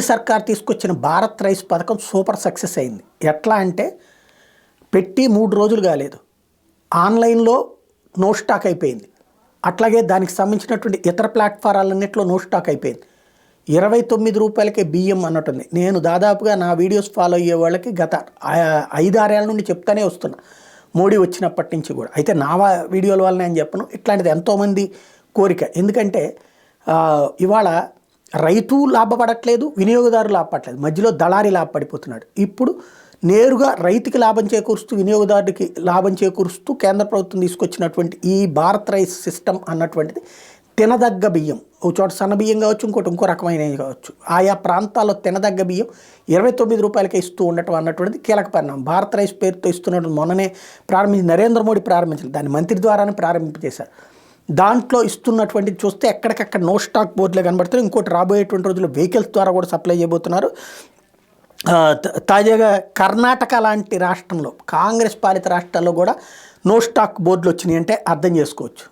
సర్కార్ తీసుకొచ్చిన భారత్ రైస్ పథకం సూపర్ సక్సెస్ అయింది. ఎట్లా అంటే పెట్టి 3 రోజులు కాలేదు, ఆన్లైన్లో నో స్టాక్ అయిపోయింది. అట్లాగే దానికి సంబంధించినటువంటి ఇతర ప్లాట్ఫారాలన్నింటిలో నో స్టాక్ అయిపోయింది. 29 రూపాయలకే బియ్యం అన్నట్టుంది. నేను దాదాపుగా నా వీడియోస్ ఫాలో అయ్యే వాళ్ళకి గత 5-6 ఏళ్ళ నుండి చెప్తానే వస్తున్నా, మోడీ వచ్చినప్పటి నుంచి కూడా. అయితే నా వీడియోల వల్ల నేను చెప్పను, ఇట్లాంటిది ఎంతోమంది కోరిక. ఎందుకంటే ఇవాళ రైతు లాభపడట్లేదు, వినియోగదారు లాభపడట్లేదు, మధ్యలో దళారీ లాభపడిపోతున్నాడు. ఇప్పుడు నేరుగా రైతుకి లాభం చేకూరుస్తూ వినియోగదారుడికి లాభం చేకూరుస్తూ కేంద్ర ప్రభుత్వం తీసుకొచ్చినటువంటి ఈ భారత్ రైస్ సిస్టమ్ అన్నటువంటిది తినదగ్గ బియ్యం, ఒక చోట సన్న బియ్యం కావచ్చు, ఇంకో రకమైనవి కావచ్చు, ఆయా ప్రాంతాల్లో తినదగ్గ బియ్యం 29 రూపాయలకే ఇస్తూ ఉండటం అన్నటువంటిది కీలక పరిణామం. భారత్ రైస్ పేరుతో ఇస్తున్నట్టు మొన్ననే నరేంద్ర మోడీ ప్రారంభించారు, దాన్ని మంత్రి ద్వారానే ప్రారంభింపజేశారు. దాంట్లో ఇస్తున్నటువంటిది చూస్తే ఎక్కడికక్కడ నో స్టాక్ బోర్డులే కనబడుతున్నాయి. ఇంకోటి రాబోయేటువంటి రోజుల్లో వెహికల్స్ ద్వారా కూడా సప్లై చేయబోతున్నారు. తాజాగా కర్ణాటక లాంటి రాష్ట్రంలో, కాంగ్రెస్ పాలిత రాష్ట్రాల్లో కూడా నో స్టాక్ బోర్డులు వచ్చినాయి అంటే అర్థం చేసుకోవచ్చు.